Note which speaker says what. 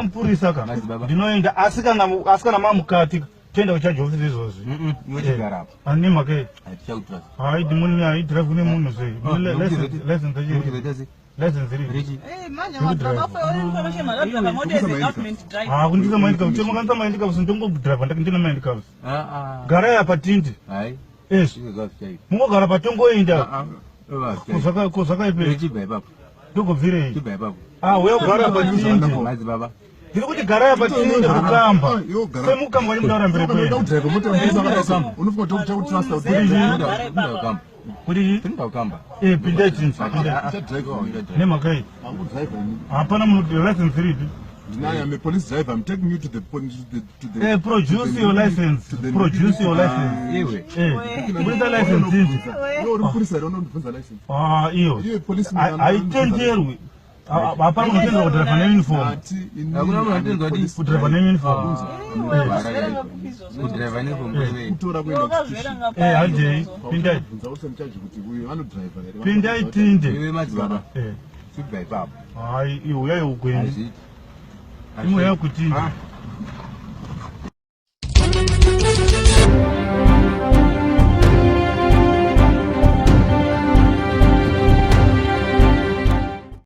Speaker 1: Mpurisa ka. Ndinoenda asika namamukati tenda kuchaje ofisi izozvi.
Speaker 2: Ngochigara apa.
Speaker 1: Anima ke.
Speaker 2: Achautras.
Speaker 1: Hai dimuni ai drive kune munhu sei. Lesson
Speaker 2: Kuchibetezi.
Speaker 1: Lesson 3.
Speaker 2: Richi.
Speaker 3: Manje madzibaba for information madodha models government drive.
Speaker 1: Kundisa mind cab. Chemo kanisa mind cab ndingo drive ndakindina mind cab. Gara ya patindi.
Speaker 2: Hai.
Speaker 1: Yes. Mungo gara patongo inda. Kusaka ipe.
Speaker 2: Richi baba.
Speaker 1: Duko vire.
Speaker 2: Richi baba.
Speaker 1: Wewe gara patindi.
Speaker 2: Madzibaba.
Speaker 1: Ndiri kuti gara ya patindi kukamba. Semukamba ni mudara mbere kwe.
Speaker 4: Unofika kutrust
Speaker 1: Kuri
Speaker 2: pinda ukamba.
Speaker 1: Pinda chini. Nema kai. Hapana munhu license 3.
Speaker 4: I'm a police driver. I'm taking you to the
Speaker 1: produce your license. Produce your license. With the license.
Speaker 4: You're a police. I don't know the license.
Speaker 1: You're
Speaker 4: a policeman.
Speaker 1: I tell you. Hapana unatenda kudrive na uniform.
Speaker 2: Hakuna mtu anatenda
Speaker 1: kudrive na uniform.
Speaker 2: Kudrive na uniform.
Speaker 4: Kutora kwenda kuchishika.
Speaker 1: Aje pinda.
Speaker 4: Nzawuse mchaji kuti uyu anodriver here.
Speaker 1: Pinda itinde.
Speaker 2: Iwe Madzibaba. Sibhai baba.
Speaker 1: Hai iwe uya ukweni. Imwe yakuti